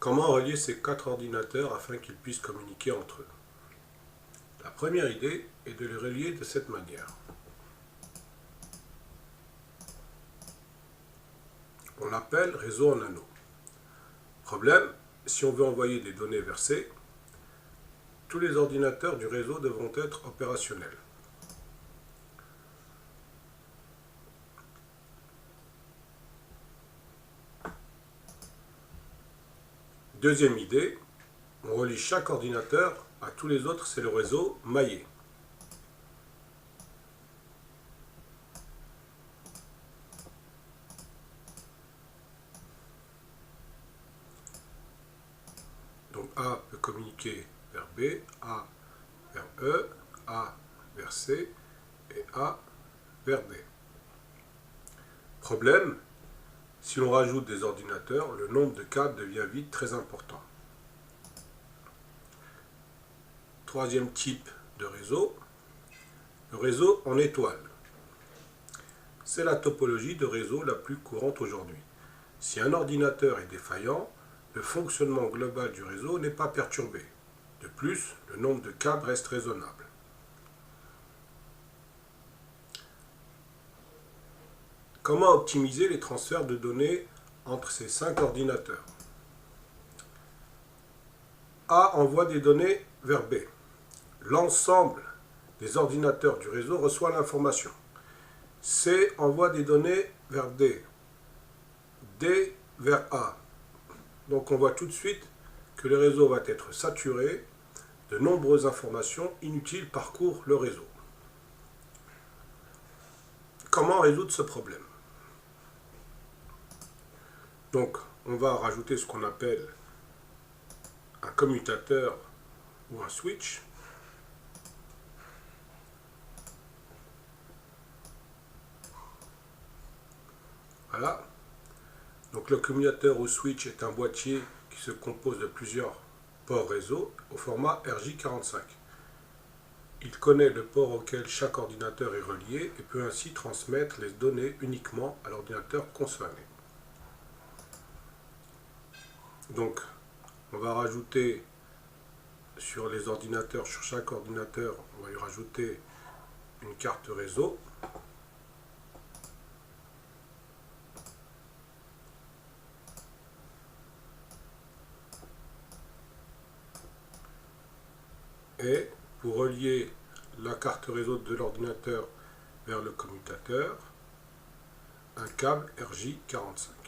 Comment relier ces 4 ordinateurs afin qu'ils puissent communiquer entre eux? La première idée est de les relier de cette manière. On l'appelle réseau en anneau. Problème, si on veut envoyer des données versées, tous les ordinateurs du réseau devront être opérationnels. Deuxième idée, on relie chaque ordinateur à tous les autres, c'est le réseau maillé. Donc A peut communiquer vers B, A vers E, A vers C et A vers D. Problème, si l'on rajoute des ordinateurs, le nombre de câbles devient vite très important. Troisième type de réseau, le réseau en étoile. C'est la topologie de réseau la plus courante aujourd'hui. Si un ordinateur est défaillant, le fonctionnement global du réseau n'est pas perturbé. De plus, le nombre de câbles reste raisonnable. Comment optimiser les transferts de données entre ces 5 ordinateurs? A envoie des données vers B. L'ensemble des ordinateurs du réseau reçoit l'information. C envoie des données vers D. D vers A. Donc on voit tout de suite que le réseau va être saturé, de nombreuses informations inutiles parcourent le réseau. Comment résoudre ce problème? Donc on va rajouter ce qu'on appelle un commutateur ou un switch. Voilà. Donc le commutateur ou switch est un boîtier qui se compose de plusieurs ports réseau au format RJ45. Il connaît le port auquel chaque ordinateur est relié et peut ainsi transmettre les données uniquement à l'ordinateur concerné. Donc on va rajouter sur les ordinateurs, sur chaque ordinateur, on va lui rajouter une carte réseau. Et pour relier la carte réseau de l'ordinateur vers le commutateur, un câble RJ45.